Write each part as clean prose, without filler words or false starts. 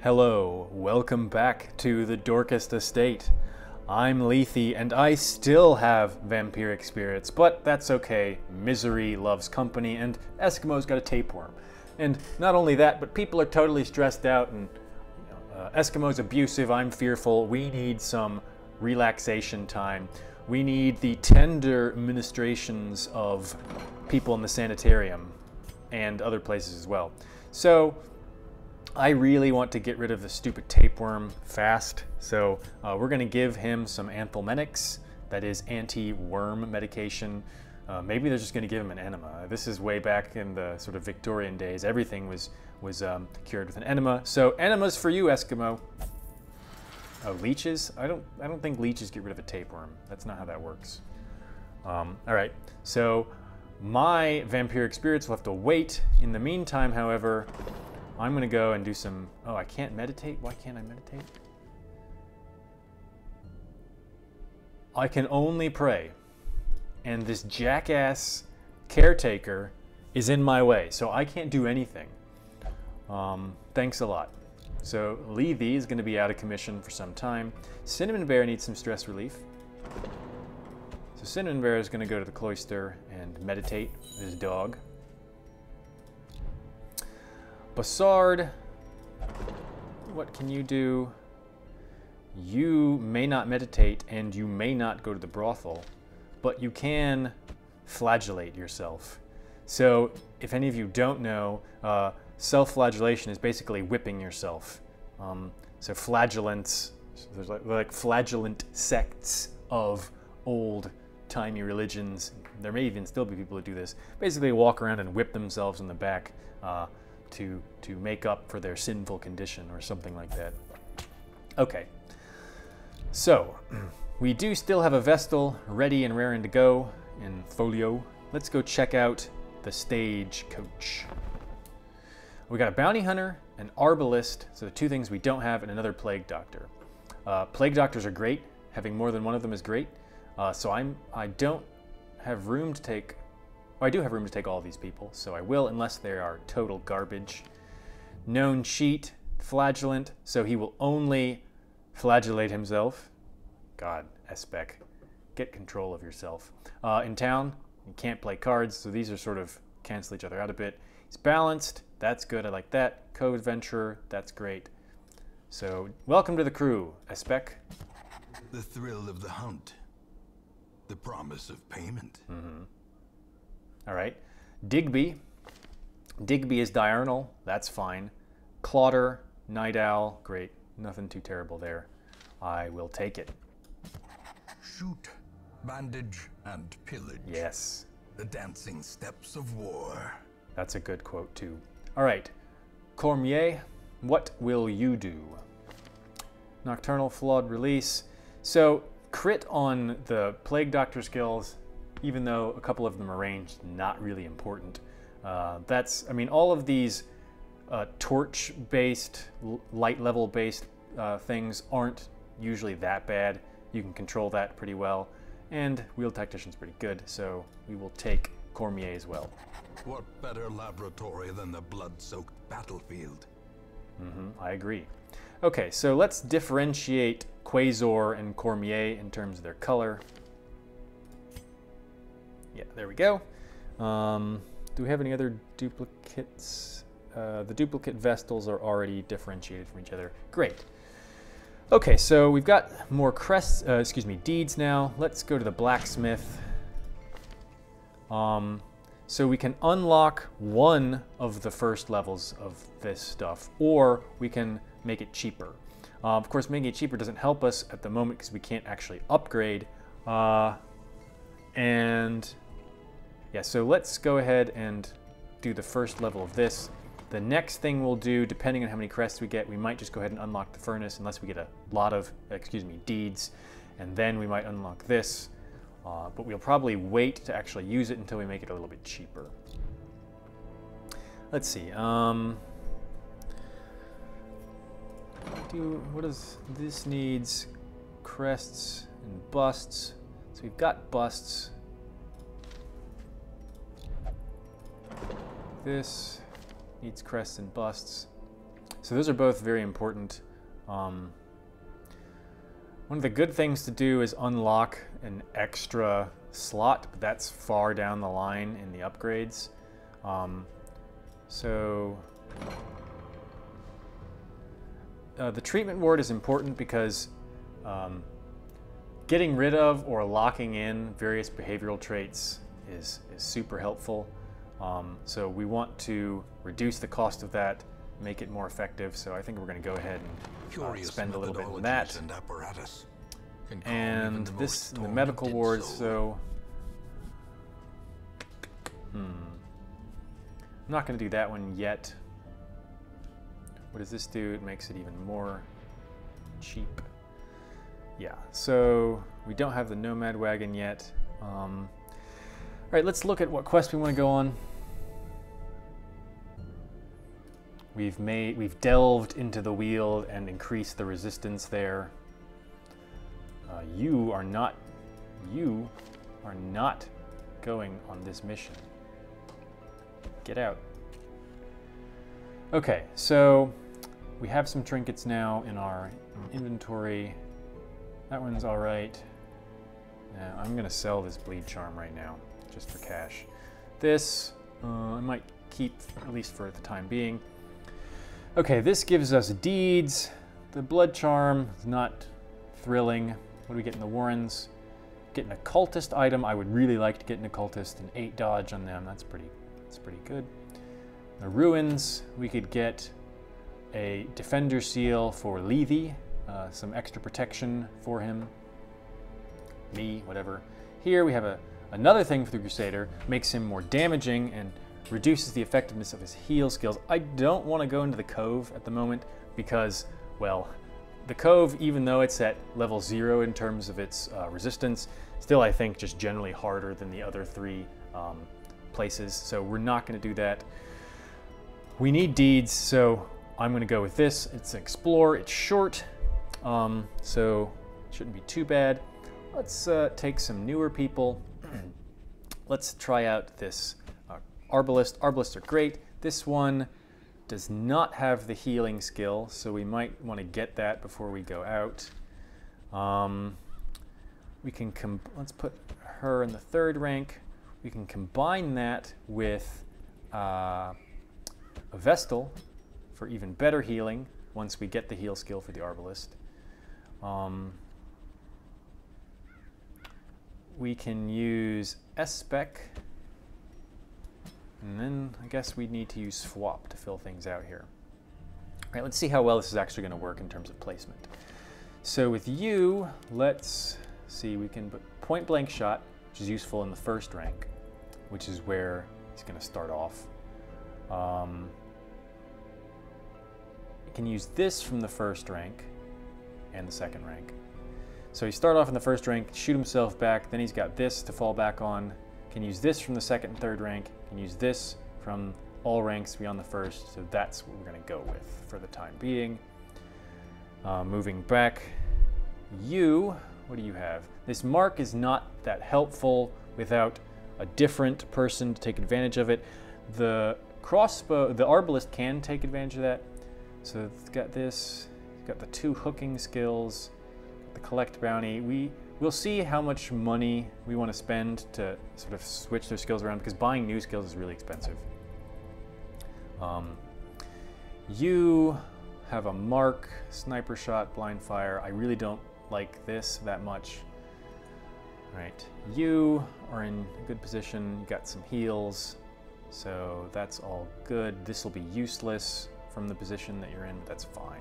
Hello, welcome back to the Dorcas Estate. I'm Lethe, and I still have vampiric spirits, but that's okay. Misery loves company, and Eskimo's got a tapeworm. And not only that, but people are totally stressed out, and Eskimo's abusive, I'm fearful. We need some relaxation time. We need the tender ministrations of people in the sanitarium and other places as well. So I really want to get rid of the stupid tapeworm fast, so we're going to give him some anthelmintics, that is anti-worm medication. Maybe they're just going to give him an enema. This is way back in the sort of Victorian days. Everything was cured with an enema. So enemas for you, Eskimo. Oh, leeches? I don't think leeches get rid of a tapeworm. That's not how that works. All right, so my vampiric spirits will have to wait. In the meantime, however, I'm gonna go and do some, oh, I can't meditate? Why can't I meditate? I can only pray. And this jackass caretaker is in my way, so I can't do anything. Thanks a lot. So Lethe is gonna be out of commission for some time. Cinnamon Bear needs some stress relief. So Cinnamon Bear is gonna go to the cloister and meditate with his dog. Bassard, what can you do? You may not meditate and you may not go to the brothel, but you can flagellate yourself. So if any of you don't know, self-flagellation is basically whipping yourself. So flagellants, there's like flagellant sects of old-timey religions. There may even still be people who do this. Basically walk around and whip themselves in the back to make up for their sinful condition or something like that. Okay, so we do still have a Vestal ready and raring to go in folio. Let's go check out the stagecoach. We got a bounty hunter, an arbalist, so the two things we don't have, and another plague doctor. Plague doctors are great. Having more than one of them is great. So I don't have room to take. I do have room to take all these people, so I will, unless they are total garbage. Known cheat, flagellant, so he will only flagellate himself. God, Espec, get control of yourself. In town, you can't play cards, so these are sort of cancel each other out a bit. He's balanced, that's good, I like that. Co-adventurer, that's great. So, welcome to the crew, Espec. The thrill of the hunt. The promise of payment. Mm-hmm. All right, Digby. Digby is diurnal, that's fine. Clotter, Night Owl, great. Nothing too terrible there. I will take it. Shoot, bandage, and pillage. Yes. The dancing steps of war. That's a good quote too. All right, Cormier, what will you do? Nocturnal, flawed release. So crit on the Plague Doctor skills, even though a couple of them are ranged, not really important. I mean, all of these torch-based, light level-based things aren't usually that bad. You can control that pretty well. And Wheel Tactician's pretty good, so we will take Cormier as well. What better laboratory than the blood-soaked battlefield? I agree. Okay, so let's differentiate Quasar and Cormier in terms of their color. Yeah, there we go. Do we have any other duplicates? The duplicate Vestals are already differentiated from each other. Great. Okay, so we've got more crests, deeds now. Let's go to the blacksmith. So we can unlock one of the first levels of this stuff, or we can make it cheaper. Of course, making it cheaper doesn't help us at the moment because we can't actually upgrade. And yeah, so let's go ahead and do the first level of this. The next thing we'll do, depending on how many crests we get, we might just go ahead and unlock the furnace unless we get a lot of, deeds, and then we might unlock this. But we'll probably wait to actually use it until we make it a little bit cheaper. Let's see. What does this needs? Crests and busts. So we've got busts. This needs crests and busts. So those are both very important. One of the good things to do is unlock an extra slot, but that's far down the line in the upgrades. The treatment ward is important because getting rid of or locking in various behavioral traits is super helpful. So we want to reduce the cost of that, make it more effective. So I think we're going to go ahead and spend a little bit on that. And this in the medical ward, so I'm not going to do that one yet. What does this do? It makes it even more cheap. Yeah, so we don't have the Nomad Wagon yet. All right, let's look at what quest we want to go on. We've delved into the wheel and increased the resistance there. You are not going on this mission. Get out. Okay, so we have some trinkets now in our inventory. That one's all right. I'm gonna sell this bleed charm right now, just for cash. This I might keep, at least for the time being. Okay, this gives us deeds. The blood charm is not thrilling. What do we get in the Warrens? Getting a cultist item. I would really like to get an occultist and 8 dodge on them. That's pretty good. The ruins, we could get a defender seal for Lethe, some extra protection for him. Me, whatever. Here we have another thing for the Crusader, makes him more damaging and reduces the effectiveness of his heal skills. I don't want to go into the Cove at the moment because, well, the Cove, even though it's at level 0 in terms of its resistance, still I think just generally harder than the other 3 places, so we're not going to do that. We need deeds, so I'm going to go with this. It's an Explore, it's short, so it shouldn't be too bad. Let's take some newer people. Let's try out this Arbalist. Arbalists are great. This one does not have the healing skill, so we might want to get that before we go out. We can let's put her in the 3rd rank. We can combine that with a Vestal for even better healing once we get the heal skill for the Arbalist. We can use S-Spec, and then I guess we need to use Phwop to fill things out here. All right, let's see how well this is actually going to work in terms of placement. So with you, let's see, we can put point blank shot, which is useful in the 1st rank, which is where he's going to start off. We can use this from the 1st rank and the 2nd rank. So he start off in the 1st rank, shoot himself back, then he's got this to fall back on. Can use this from the 2nd and 3rd rank, can use this from all ranks beyond the 1st, so that's what we're going to go with for the time being. Moving back, you, what do you have? This mark is not that helpful without a different person to take advantage of it. The crossbow, the Arbalist can take advantage of that. So it's got this, it's got the 2 hooking skills, the collect bounty. We'll see how much money we want to spend to sort of switch their skills around, because buying new skills is really expensive. You have a mark, sniper shot, blind fire. I really don't like this that much. All right, you are in a good position. You got some heals, so that's all good. This will be useless from the position that you're in, but that's fine.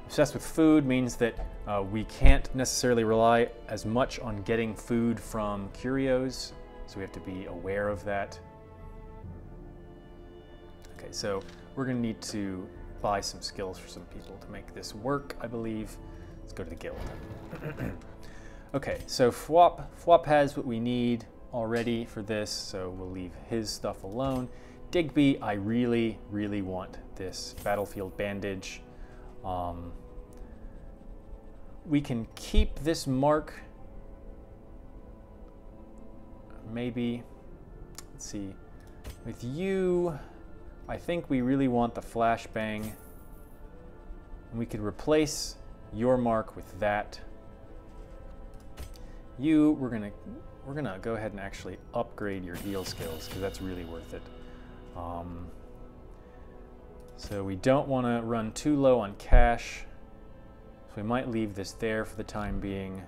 Obsessed with food means that we can't necessarily rely as much on getting food from curios, so we have to be aware of that. Okay, so we're going to need to buy some skills for some people to make this work, I believe. Let's go to the guild. Okay, so Phwop has what we need already for this, so we'll leave his stuff alone. Digby, I really, really want this battlefield bandage. We can keep this mark, maybe. Let's see, with you, I think we really want the flashbang And we could replace your mark with that. We're gonna go ahead and actually upgrade your heal skills because that's really worth it. So we don't want to run too low on cash, so we might leave this there for the time being.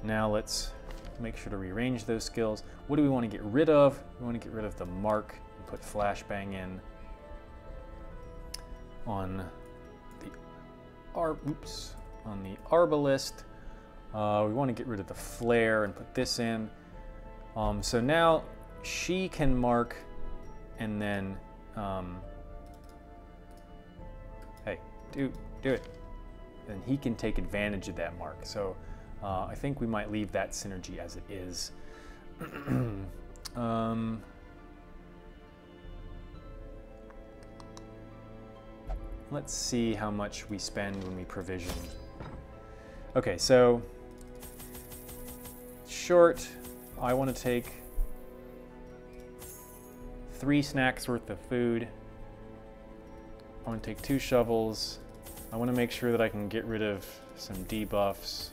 Now let's make sure to rearrange those skills. What do we want to get rid of? We want to get rid of the mark and put flashbang in on the arbalist. We want to get rid of the flare and put this in. So now she can mark, and then hey, do it, and he can take advantage of that mark. So I think we might leave that synergy as it is. Let's see how much we spend when we provision. Okay, so short, I want to take 3 snacks worth of food. I want to take 2 shovels. I want to make sure that I can get rid of some debuffs.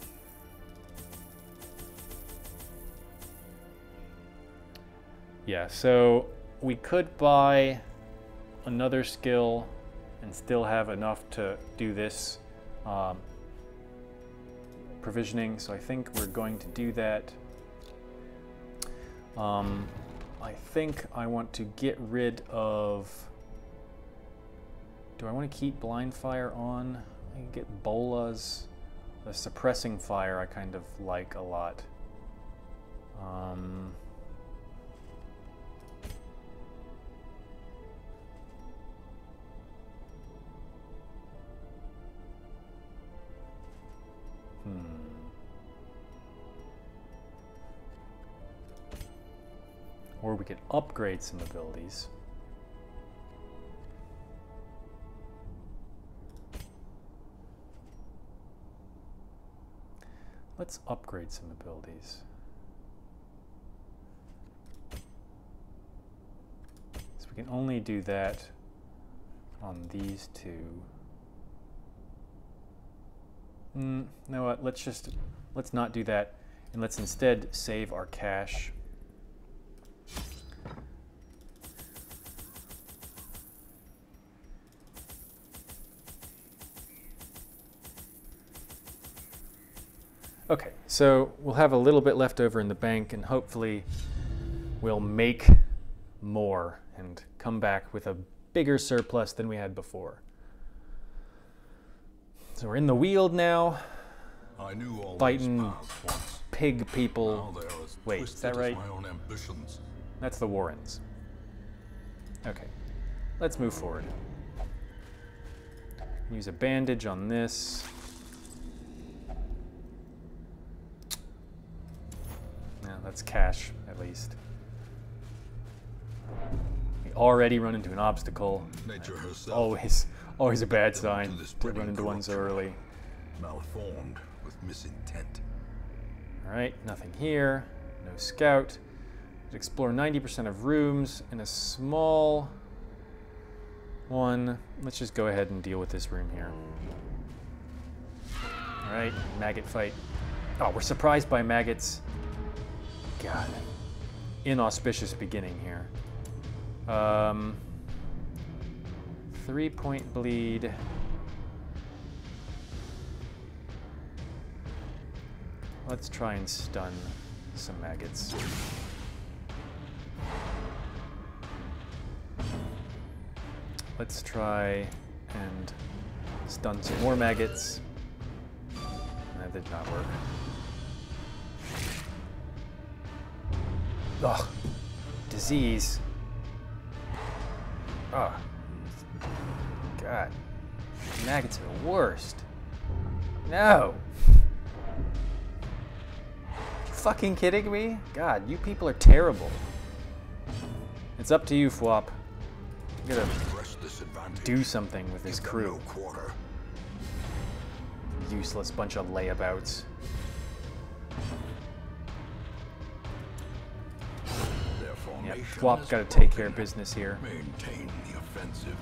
Yeah, so we could buy another skill and still have enough to do this provisioning, so I think we're going to do that. I think I want to get rid of... Do I want to keep blind fire on? I can get bolas. The suppressing fire I kind of like a lot. Or we could upgrade some abilities. Let's upgrade some abilities. So we can only do that on these 2. You know what, let's not do that, and let's instead save our cash. Okay, so we'll have a little bit left over in the bank, and hopefully we'll make more and come back with a bigger surplus than we had before. So we're in the Weald now, I knew all fighting pig people. Wait, is that right? My own ambitions. That's the Warrens. Okay, let's move forward. Use a bandage on this. Yeah, that's cash, at least. We already run into an obstacle. Nature herself. Always a bad sign to run into one so early. Malformed with misintent. All right, nothing here. No scout. Explore 90% of rooms in a small one. Let's just go ahead and deal with this room here. All right, maggot fight. Oh, we're surprised by maggots. God, inauspicious beginning here. 3-point bleed. Let's try and stun some maggots. Let's try and stun some more maggots. That did not work. Ugh, disease. Oh, God. Maggots are the worst. No. You fucking kidding me? God, you people are terrible. It's up to you, Phwop. You gotta do something with this crew. Useless bunch of layabouts. Yeah, Phwop's got to take care of business here. Maintain the offensive.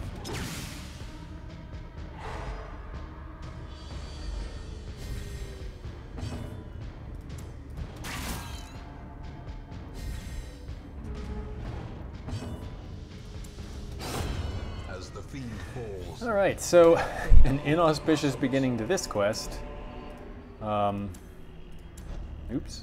fiend falls. All right, so an inauspicious beginning to this quest. Oops.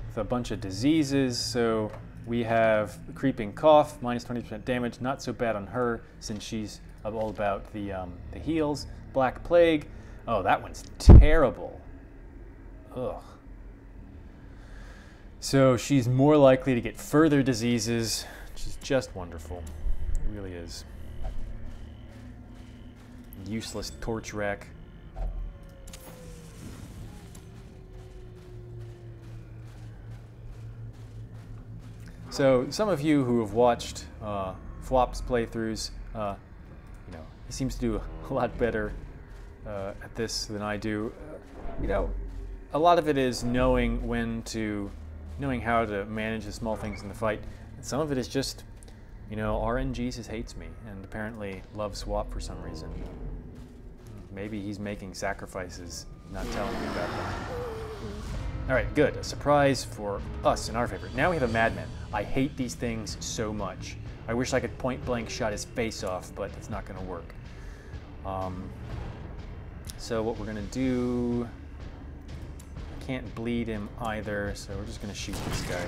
With a bunch of diseases, so we have the creeping cough, minus 20% damage, not so bad on her since she's all about the heals. Black plague, oh, that one's terrible. Ugh. So she's more likely to get further diseases, which is just wonderful. It really is. Useless torch rack. So some of you who have watched Phwop's playthroughs, you know, he seems to do a lot better at this than I do. You know, a lot of it is knowing how to manage the small things in the fight. And some of it is just, you know, RNGesus hates me and apparently loves Phwop for some reason. Maybe he's making sacrifices, not telling me about them. All right, good. A surprise for us in our favor. Now we have a madman. I hate these things so much. I wish I could point blank shot his face off, but it's not going to work. So what we're going to do... I can't bleed him either, so we're just going to shoot this guy.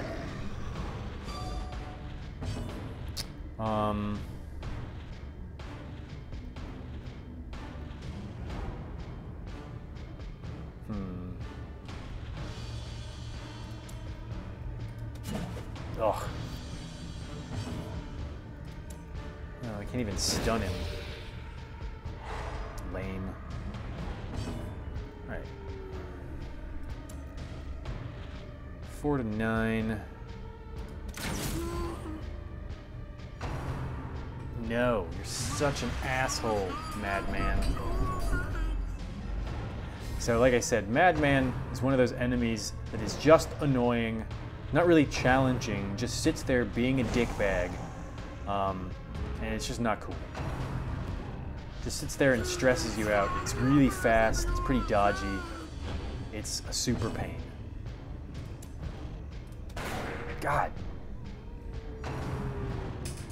Ugh. No, I can't even stun him. Lame. Alright. 4 to 9. No, you're such an asshole, Madman. So like I said, Madman is one of those enemies that is just annoying, not really challenging, just sits there being a dickbag, and it's just not cool. Just sits there and stresses you out. It's really fast, it's pretty dodgy, it's a super pain. God.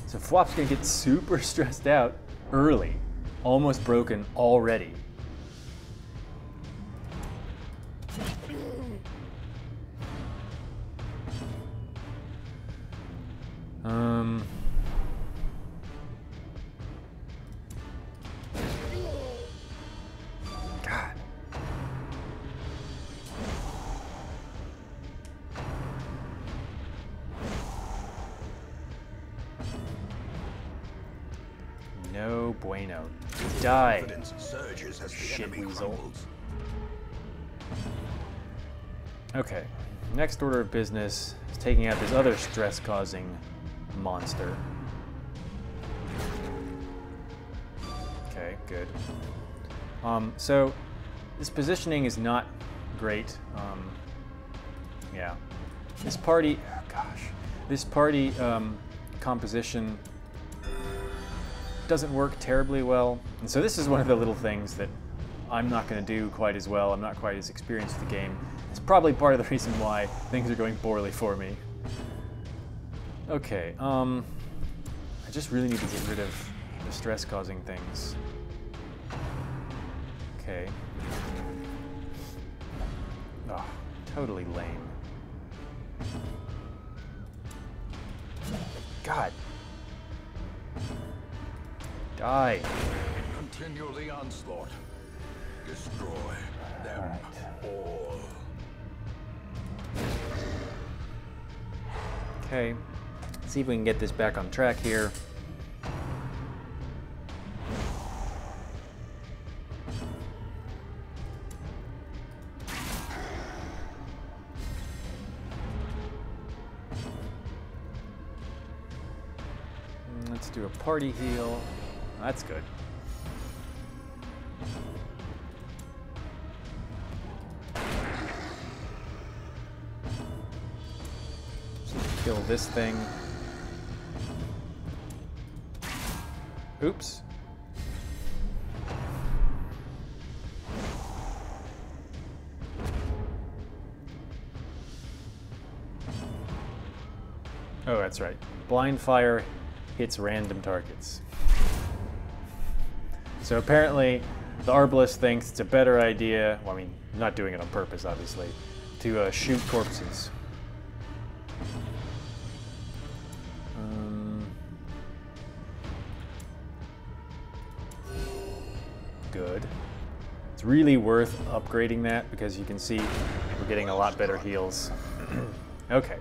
So Phwop's gonna get super stressed out early, almost broken already. God. No bueno. Die, shit weasel. Okay, next order of business is taking out this other stress-causing monster. Okay, good. So this positioning is not great. Yeah, this party, oh gosh, this party composition doesn't work terribly well, and so this is one of the little things that I'm not going to do quite as well. I'm not quite as experienced with the game. It's probably part of the reason why things are going poorly for me. Okay, I just really need to get rid of the stress-causing things. Okay. Oh, totally lame. God. Die. Continue the onslaught. Destroy them all. Okay. See if we can get this back on track here. Let's do a party heal. That's good. Just kill this thing. Oops. Oh, that's right. Blind fire hits random targets. So apparently the Arbalest thinks it's a better idea, well, I mean, not doing it on purpose, obviously, to shoot corpses. Good. It's really worth upgrading that because you can see we're getting a lot better heals. Okay.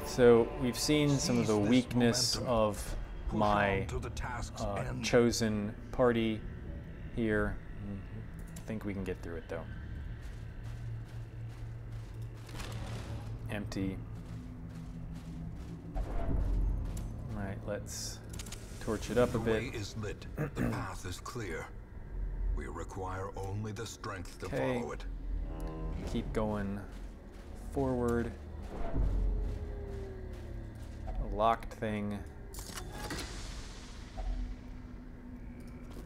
So we've seen some of the weakness of my chosen party here. I think we can get through it though. Empty. Alright, let's torch it up a bit. The way is lit. The path is clear. We require only the strength to follow it. Keep going forward. A locked thing.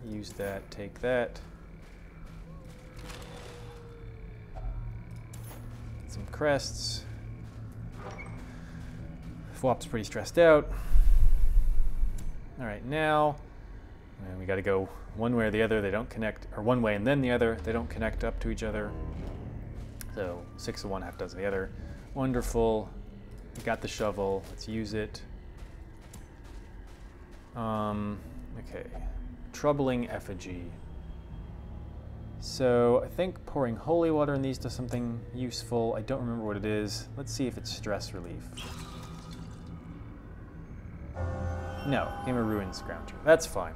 Use that, take that. Some crests. Phwop's pretty stressed out. Alright, now we gotta go one way or the other. They don't connect, or one way and then the other. They don't connect up to each other. So 6 of one, half dozen of the other. Wonderful. We got the shovel. Let's use it. Okay. Troubling effigy. So I think pouring holy water in these does something useful. I don't remember what it is. Let's see if it's stress relief. No, Game of Ruins Scrounger. That's fine.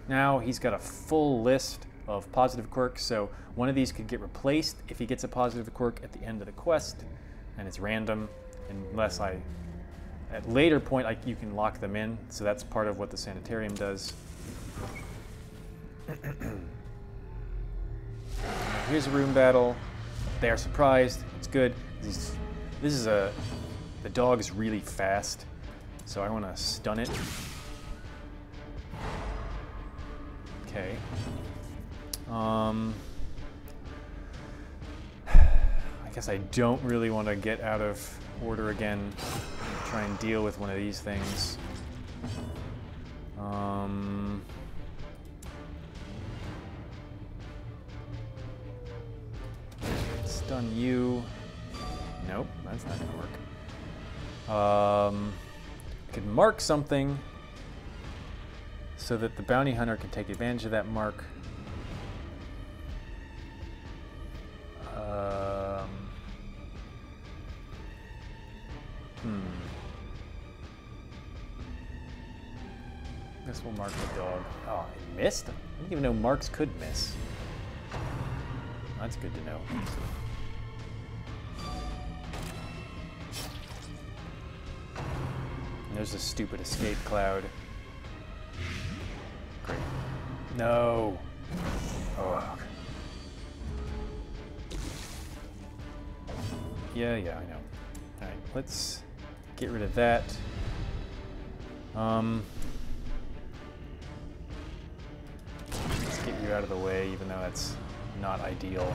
Now he's got a full list of positive quirks, so one of these could get replaced if he gets a positive quirk at the end of the quest, and it's random, unless at later point you can lock them in, so that's part of what the sanitarium does. Here's a room battle. They are surprised. It's good. The dog is really fast, so I want to stun it. Okay. I guess I don't really want to get out of order again. Try and deal with one of these things. Stun you. Nope, that's not gonna work. I could mark something so that the bounty hunter can take advantage of that mark. This will mark the dog. Oh, it missed? I didn't even know marks could miss. That's good to know. And there's a stupid escape cloud. Great. No. Oh. Yeah, I know. All right, let's get rid of that. Let's get you out of the way, even though that's not ideal.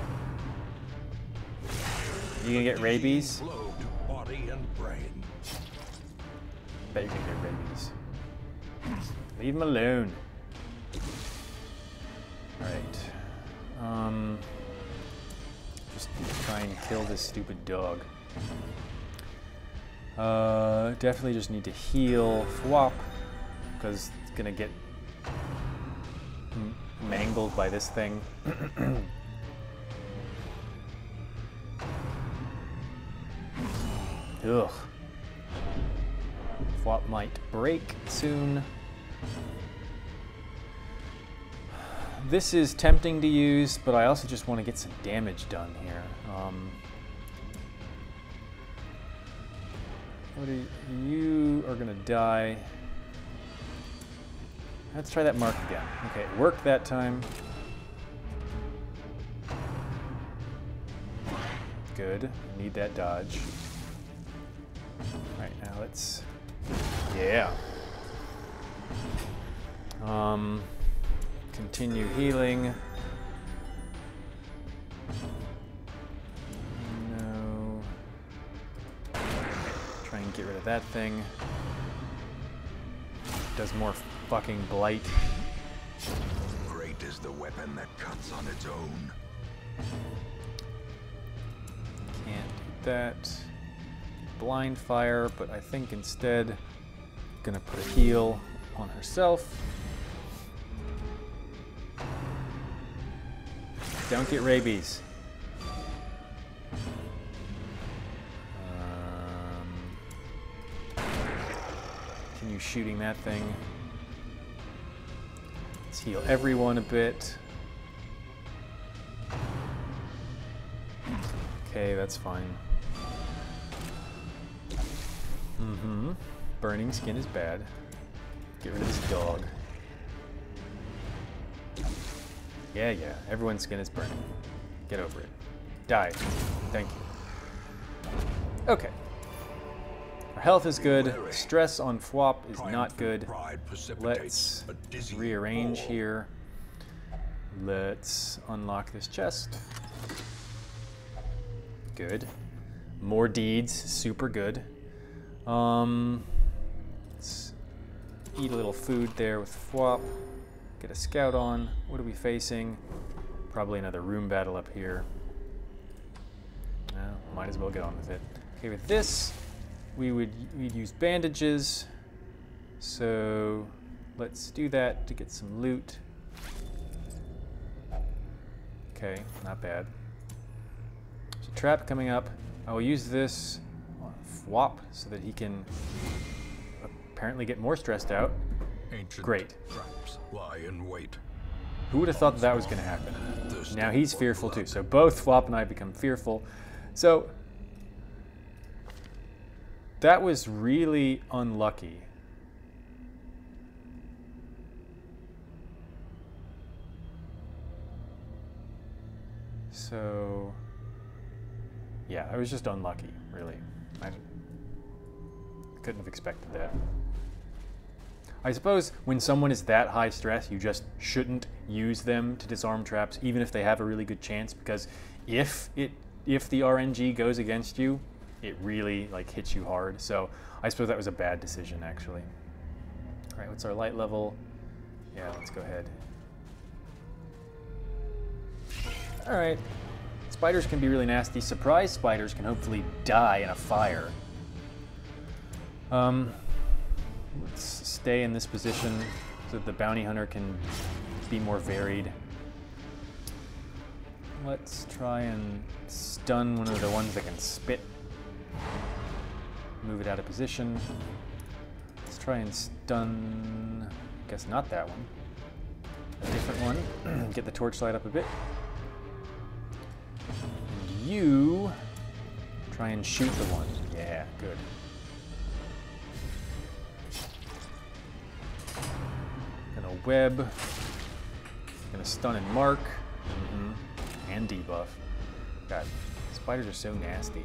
You gonna get rabies? Body and brain. Bet you're gonna get rabies. Leave him alone. Alright. Just try and kill this stupid dog. Definitely just need to heal Phwop, because it's gonna get mangled by this thing. Ugh. Phwop might break soon. This is tempting to use, but I also just want to get some damage done here. You are gonna die. Let's try that mark again. Okay, it worked that time. Good. Need that dodge. Alright, now let's... Yeah. Continue healing. No. Try and get rid of that thing. Does more fucking blight. Great is the weapon that cuts on its own. Can't do that. Blind fire, but I think instead gonna put a heal on herself. Don't get rabies. Continue shooting that thing. Let's heal everyone a bit. Okay, that's fine. Burning skin is bad. Get rid of this dog. Yeah, everyone's skin is burning. Get over it. Die. Thank you. Okay. Our health is good. Stress on Phwop is not good. Let's rearrange here. Let's unlock this chest. Good. More deeds. Super good. Let's eat a little food there with Phwop. Get a scout on. What are we facing? Probably another room battle up here. Well, might as well get on with it. Okay, with this, we'd use bandages. So let's do that to get some loot. Okay, not bad. There's a trap coming up. I will use this on Phwop so that he can apparently get more stressed out. Ancient Great. traps lie in wait. Who would have thought that was going to happen? Now he's fearful too. So both Phwop and I become fearful. So that was really unlucky. So yeah, I was just unlucky, really. I couldn't have expected that. I suppose when someone is that high stress, you just shouldn't use them to disarm traps, even if they have a really good chance, because if the RNG goes against you, it really like hits you hard. So I suppose that was a bad decision, actually. All right, what's our light level? Yeah, let's go ahead. All right, spiders can be really nasty. Surprise spiders can hopefully die in a fire. Let's stay in this position so that the bounty hunter can be more varied. Let's try and stun one of the ones that can spit. Move it out of position. Let's try and stun, I guess not that one. A different one. Get the torchlight up a bit. And you try and shoot the one. Yeah, good. Gonna web. Gonna stun and mark. And debuff. God, spiders are so nasty.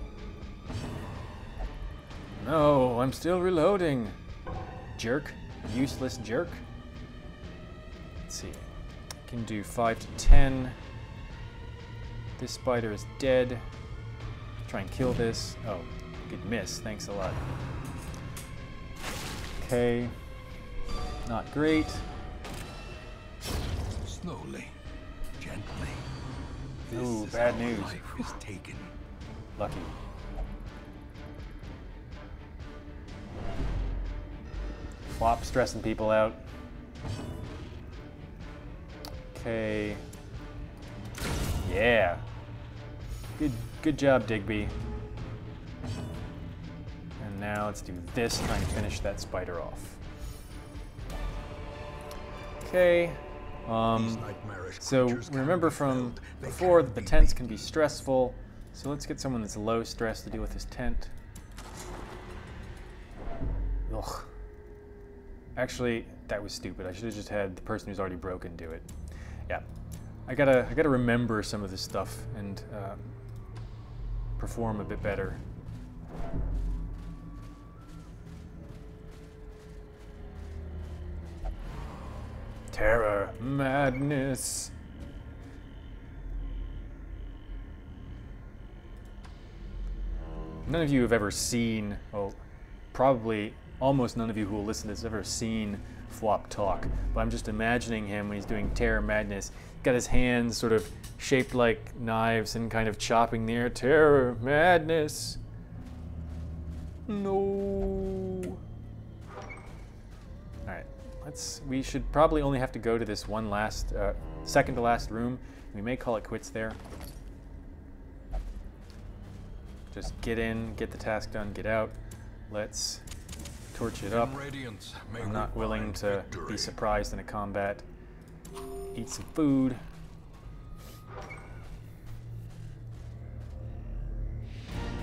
No, I'm still reloading. Jerk. Useless jerk. Let's see. Can do 5 to 10. This spider is dead. Try and kill this. Oh, good miss. Thanks a lot. Okay. Not great. Slowly, gently. Ooh, This is bad how news. Life is taken. Lucky. Phwop stressing people out. Okay. Yeah. Good job, Digby. And now let's do this, trying to finish that spider off. Okay. So remember from before that the tents can be stressful. So let's get someone that's low stress to deal with this tent. Ugh. Actually, that was stupid. I should have just had the person who's already broken do it. Yeah, I gotta remember some of this stuff and perform a bit better. Terror, madness. None of you have ever seen, oh, probably almost none of you who will listen to this have ever seen Phwop talk, but I'm just imagining him when he's doing Terror Madness. He's got his hands sort of shaped like knives and kind of chopping the air. Terror Madness. No. Alright, we should probably only have to go to this one last, second to last room. We may call it quits there. Just get in, get the task done, get out. Let's torch it up. I'm not willing to be surprised in a combat. Eat some food.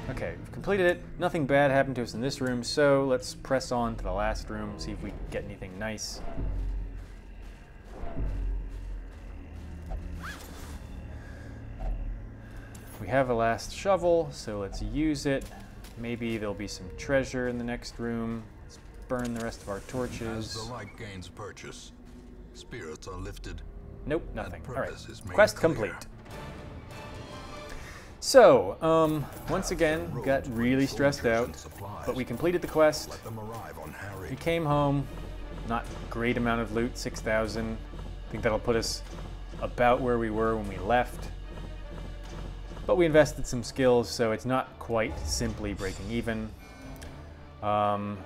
Okay, we've completed it. Nothing bad happened to us in this room, so let's press on to the last room, see if we get anything nice. We have a last shovel, so let's use it. Maybe there'll be some treasure in the next room. Let's burn the rest of our torches. As the light gains purchase, spirits are lifted. Nope, nothing. All right, Is made quest clear. complete. So, once again, got really stressed out, but we completed the quest. Let them arrive on Harry. We came home, not great amount of loot, 6,000. I think that'll put us about where we were when we left. But we invested some skills, so it's not quite simply breaking even. No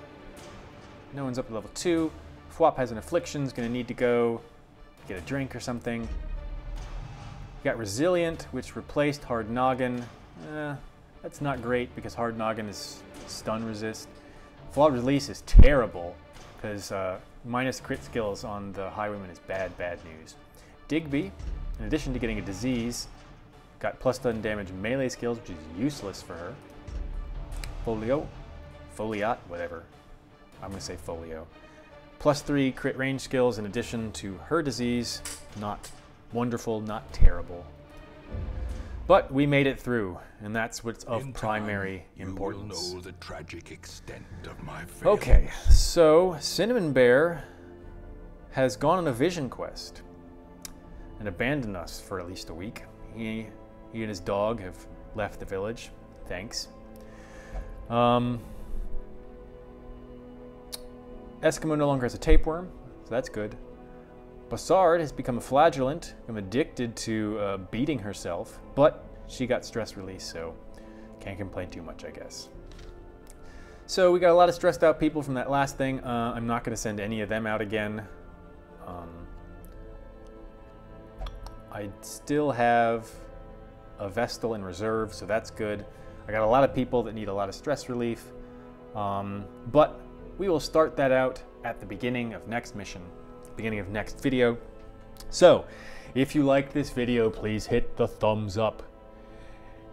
one's up to level 2. Phwop has an affliction, is going to need to go get a drink or something. We got Resilient, which replaced Hard Noggin. That's not great because Hard Noggin is stun resist. Flawed Release is terrible because minus crit skills on the Highwayman is bad news. Digby, in addition to getting a disease, got plus stun damage melee skills, which is useless for her. Foliat, whatever. I'm gonna say Folio. Plus 3 crit range skills in addition to her disease. Not wonderful, not terrible. But we made it through, and that's what's of primary importance. You will know the tragic extent of my failings. Okay, so Cinnamon Bear has gone on a vision quest and abandoned us for at least a week. He and his dog have left the village. Thanks. Eskimo no longer has a tapeworm, so that's good. Bassard has become a flagellant, become addicted to beating herself, but she got stress release, so can't complain too much, I guess. So we got a lot of stressed out people from that last thing. I'm not going to send any of them out again. I still have a Vestal in reserve, so that's good. I got a lot of people that need a lot of stress relief, but we will start that out at the beginning of next mission, beginning of next video. So, if you like this video, please hit the thumbs up.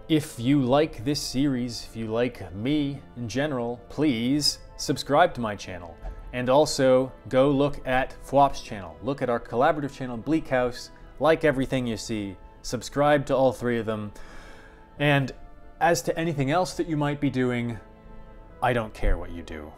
If you like this series, if you like me in general, please subscribe to my channel. And also, go look at Phwop's channel. Look at our collaborative channel, BleakHaus. Like everything you see. Subscribe to all 3 of them. And as to anything else that you might be doing, I don't care what you do.